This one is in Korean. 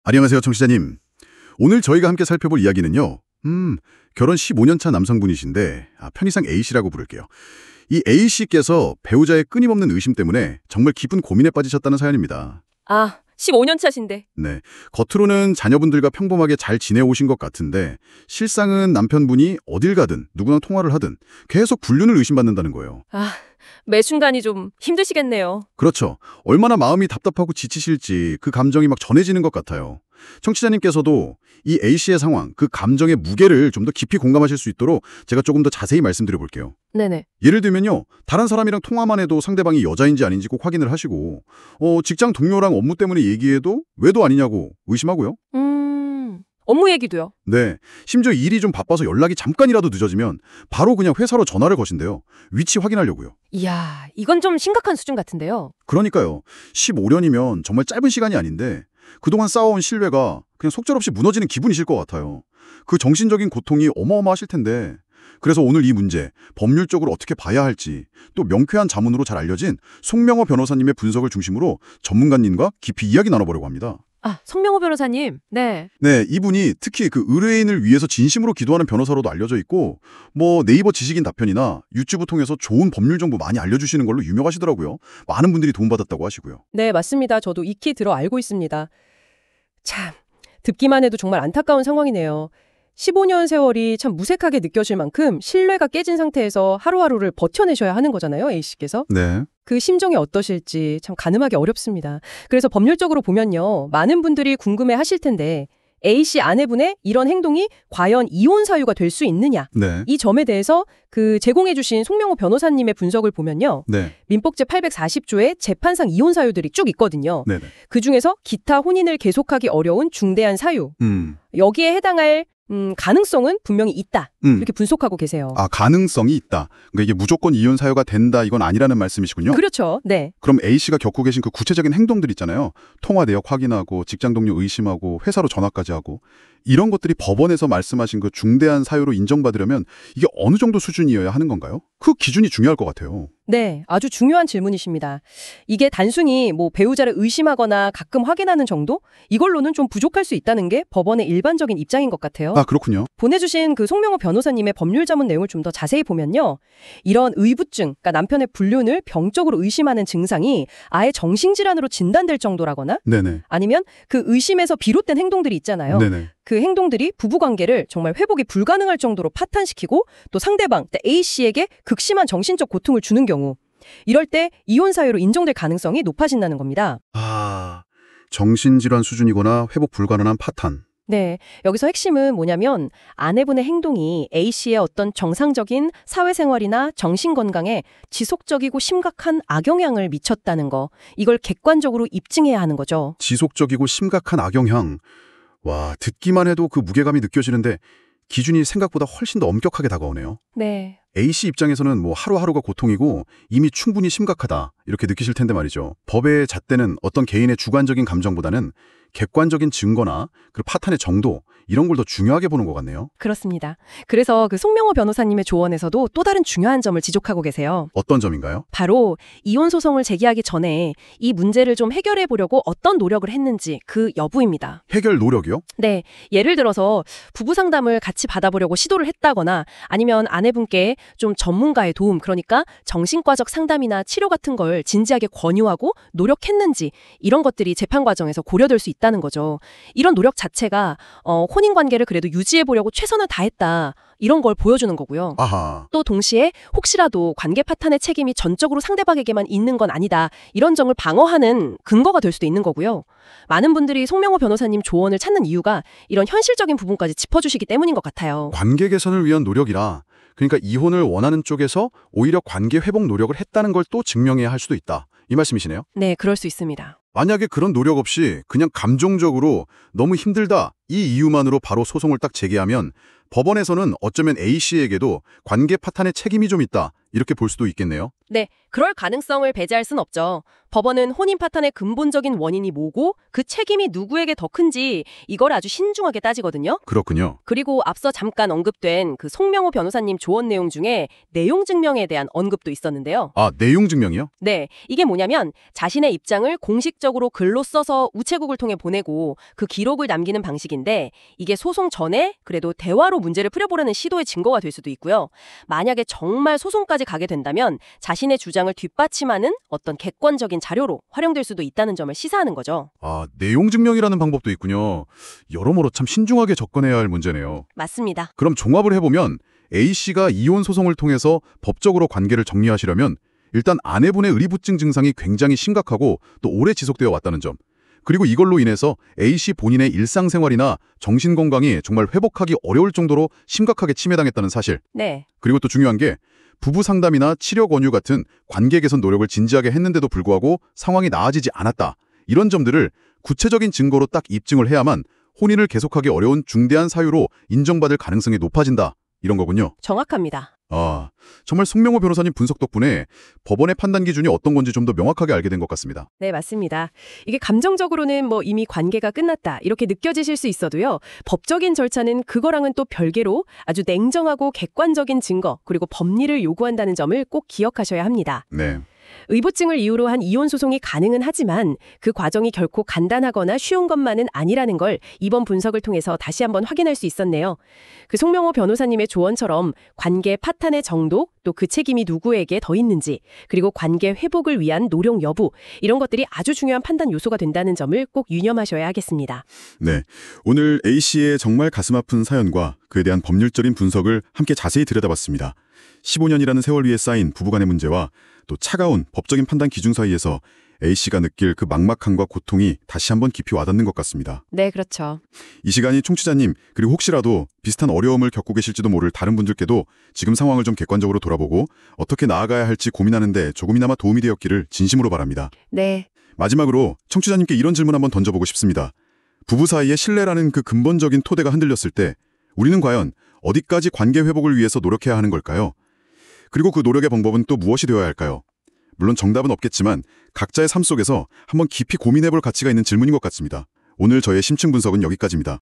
안녕하세요, 청취자님. 오늘 저희가 함께 살펴볼 이야기는요. 결혼 15년 차 남성분이신데 편의상 A씨라고 부를게요. 이 A씨께서 배우자의 끊임없는 의심 때문에 정말 깊은 고민에 빠지셨다는 사연입니다. 아, 15년 차신데. 네, 겉으로는 자녀분들과 평범하게 잘 지내오신 것 같은데 실상은 남편분이 어딜 가든 누구랑 통화를 하든 계속 불륜을 의심받는다는 거예요. 아, 매 순간이 좀 힘드시겠네요. 그렇죠. 얼마나 마음이 답답하고 지치실지 그 감정이 막 전해지는 것 같아요. 청취자님께서도 이 A씨의 상황, 그 감정의 무게를 좀 더 깊이 공감하실 수 있도록 제가 조금 더 자세히 말씀드려 볼게요. 네네. 예를 들면요. 다른 사람이랑 통화만 해도 상대방이 여자인지 아닌지 꼭 확인을 하시고 직장 동료랑 업무 때문에 얘기해도 외도 아니냐고 의심하고요. 업무 얘기도요. 네. 심지어 일이 좀 바빠서 연락이 잠깐이라도 늦어지면 바로 그냥 회사로 전화를 거신대요. 위치 확인하려고요. 이야, 이건 좀 심각한 수준 같은데요. 그러니까요. 15년이면 정말 짧은 시간이 아닌데 그동안 쌓아온 신뢰가 그냥 속절없이 무너지는 기분이실 것 같아요. 그 정신적인 고통이 어마어마하실 텐데 그래서 오늘 이 문제, 법률적으로 어떻게 봐야 할지 또 명쾌한 자문으로 잘 알려진 송명호 변호사님의 분석을 중심으로 전문가님과 깊이 이야기 나눠보려고 합니다. 아, 송명호 변호사님. 네. 네, 이분이 특히 그 의뢰인을 위해서 진심으로 기도하는 변호사로도 알려져 있고 네이버 지식인 답변이나 유튜브 통해서 좋은 법률 정보 많이 알려주시는 걸로 유명하시더라고요. 많은 분들이 도움받았다고 하시고요. 네, 맞습니다. 저도 익히 들어 알고 있습니다. 참, 듣기만 해도 정말 안타까운 상황이네요. 15년 세월이 참 무색하게 느껴질 만큼 신뢰가 깨진 상태에서 하루하루를 버텨내셔야 하는 거잖아요, A씨께서. 네. 그 심정이 어떠실지 참 가늠하기 어렵습니다. 그래서 법률적으로 보면요. 많은 분들이 궁금해 하실 텐데 A씨 아내분의 이런 행동이 과연 이혼 사유가 될 수 있느냐. 네. 이 점에 대해서 그 제공해 주신 송명호 변호사님의 분석을 보면요. 네. 민법제 840조에 재판상 이혼 사유들이 쭉 있거든요. 네. 그중에서 기타 혼인을 계속하기 어려운 중대한 사유. 여기에 해당할 가능성은 분명히 있다. 이렇게 분석하고 계세요. 아, 가능성이 있다. 그러니까 이게 무조건 이혼 사유가 된다 이건 아니라는 말씀이시군요. 그렇죠. 네. 그럼 A씨가 겪고 계신 그 구체적인 행동들 있잖아요. 통화 내역 확인하고 직장 동료 의심하고 회사로 전화까지 하고 이런 것들이 법원에서 말씀하신 그 중대한 사유로 인정받으려면 이게 어느 정도 수준이어야 하는 건가요? 그 기준이 중요할 것 같아요. 네, 아주 중요한 질문이십니다. 이게 단순히 배우자를 의심하거나 가끔 확인하는 정도? 이걸로는 좀 부족할 수 있다는 게 법원의 일반적인 입장인 것 같아요. 아, 그렇군요. 보내주신 그 송명호 변호사님의 법률 자문 내용을 좀 더 자세히 보면요. 이런 의부증, 그러니까 남편의 불륜을 병적으로 의심하는 증상이 아예 정신질환으로 진단될 정도라거나 네네. 아니면 그 의심에서 비롯된 행동들이 있잖아요. 네네. 그 행동들이 부부관계를 정말 회복이 불가능할 정도로 파탄시키고 또 상대방, A씨에게 극심한 정신적 고통을 주는 경우 이럴 때 이혼 사유로 인정될 가능성이 높아진다는 겁니다. 아, 정신질환 수준이거나 회복 불가능한 파탄. 네, 여기서 핵심은 뭐냐면 아내분의 행동이 A씨의 어떤 정상적인 사회생활이나 정신건강에 지속적이고 심각한 악영향을 미쳤다는 거. 이걸 객관적으로 입증해야 하는 거죠. 지속적이고 심각한 악영향. 와, 듣기만 해도 그 무게감이 느껴지는데 기준이 생각보다 훨씬 더 엄격하게 다가오네요. 네. A씨 입장에서는 하루하루가 고통이고 이미 충분히 심각하다 이렇게 느끼실 텐데 말이죠. 법의 잣대는 어떤 개인의 주관적인 감정보다는 객관적인 증거나 그 파탄의 정도 이런 걸 더 중요하게 보는 것 같네요. 그렇습니다. 그래서 그 송명호 변호사님의 조언에서도 또 다른 중요한 점을 지적하고 계세요. 어떤 점인가요? 바로 이혼 소송을 제기하기 전에 이 문제를 좀 해결해 보려고 어떤 노력을 했는지 그 여부입니다. 해결 노력이요? 네. 예를 들어서 부부 상담을 같이 받아보려고 시도를 했다거나 아니면 아내분께 좀 전문가의 도움, 그러니까 정신과적 상담이나 치료 같은 걸 진지하게 권유하고 노력했는지 이런 것들이 재판 과정에서 고려될 수 있다는 거죠. 이런 노력 자체가 혼인관계를 그래도 유지해보려고 최선을 다했다. 이런 걸 보여주는 거고요. 아하. 또 동시에 혹시라도 관계 파탄의 책임이 전적으로 상대방에게만 있는 건 아니다. 이런 점을 방어하는 근거가 될 수도 있는 거고요. 많은 분들이 송명호 변호사님 조언을 찾는 이유가 이런 현실적인 부분까지 짚어주시기 때문인 것 같아요. 관계 개선을 위한 노력이라 그러니까 이혼을 원하는 쪽에서 오히려 관계 회복 노력을 했다는 걸 또 증명해야 할 수도 있다. 이 말씀이시네요? 네, 그럴 수 있습니다. 만약에 그런 노력 없이 그냥 감정적으로 너무 힘들다 이 이유만으로 바로 소송을 딱 제기하면 법원에서는 어쩌면 A씨에게도 관계 파탄의 책임이 좀 있다 이렇게 볼 수도 있겠네요. 네, 그럴 가능성을 배제할 순 없죠. 법원은 혼인 파탄의 근본적인 원인이 뭐고 그 책임이 누구에게 더 큰지 이걸 아주 신중하게 따지거든요. 그렇군요. 그리고 앞서 잠깐 언급된 그 송명호 변호사님 조언 내용 중에 내용 증명에 대한 언급도 있었는데요. 아, 내용 증명이요? 네, 이게 뭐냐면 자신의 입장을 공식적으로 글로 써서 우체국을 통해 보내고 그 기록을 남기는 방식인데 이게 소송 전에 그래도 대화로 문제를 풀어보려는 시도의 증거가 될 수도 있고요. 만약에 정말 소송까지 가게 된다면 자신의 주장을 뒷받침하는 어떤 객관적인 자료로 활용될 수도 있다는 점을 시사하는 거죠. 아, 내용 증명이라는 방법도 있군요. 여러모로 참 신중하게 접근해야 할 문제네요. 맞습니다. 그럼 종합을 해보면 A씨가 이혼 소송을 통해서 법적으로 관계를 정리하시려면 일단 아내분의 의리부증 증상이 굉장히 심각하고 또 오래 지속되어 왔다는 점, 그리고 이걸로 인해서 A씨 본인의 일상생활이나 정신건강이 정말 회복하기 어려울 정도로 심각하게 침해당했다는 사실, 네. 그리고 또 중요한 게 부부 상담이나 치료 권유 같은 관계 개선 노력을 진지하게 했는데도 불구하고 상황이 나아지지 않았다. 이런 점들을 구체적인 증거로 딱 입증을 해야만 혼인을 계속하기 어려운 중대한 사유로 인정받을 가능성이 높아진다. 이런 거군요. 정확합니다. 아, 정말 송명호 변호사님 분석 덕분에 법원의 판단 기준이 어떤 건지 좀 더 명확하게 알게 된 것 같습니다. 네, 맞습니다. 이게 감정적으로는 뭐 이미 관계가 끝났다 이렇게 느껴지실 수 있어도요. 법적인 절차는 그거랑은 또 별개로 아주 냉정하고 객관적인 증거 그리고 법리를 요구한다는 점을 꼭 기억하셔야 합니다. 네. 의부증을 이유로 한 이혼 소송이 가능은 하지만 그 과정이 결코 간단하거나 쉬운 것만은 아니라는 걸 이번 분석을 통해서 다시 한번 확인할 수 있었네요. 그 송명호 변호사님의 조언처럼 관계 파탄의 정도, 또 그 책임이 누구에게 더 있는지, 그리고 관계 회복을 위한 노력 여부, 이런 것들이 아주 중요한 판단 요소가 된다는 점을 꼭 유념하셔야 하겠습니다. 네. 오늘 A씨의 정말 가슴 아픈 사연과 그에 대한 법률적인 분석을 함께 자세히 들여다봤습니다. 15년이라는 세월 위에 쌓인 부부간의 문제와 또 차가운 법적인 판단 기준 사이에서 A씨가 느낄 그 막막함과 고통이 다시 한번 깊이 와닿는 것 같습니다. 네, 그렇죠. 이 시간이 청취자님, 그리고 혹시라도 비슷한 어려움을 겪고 계실지도 모를 다른 분들께도 지금 상황을 좀 객관적으로 돌아보고 어떻게 나아가야 할지 고민하는데 조금이나마 도움이 되었기를 진심으로 바랍니다. 네. 마지막으로 청취자님께 이런 질문 한번 던져보고 싶습니다. 부부 사이의 신뢰라는 그 근본적인 토대가 흔들렸을 때 우리는 과연 어디까지 관계 회복을 위해서 노력해야 하는 걸까요? 그리고 그 노력의 방법은 또 무엇이 되어야 할까요? 물론 정답은 없겠지만 각자의 삶 속에서 한번 깊이 고민해볼 가치가 있는 질문인 것 같습니다. 오늘 저의 심층 분석은 여기까지입니다.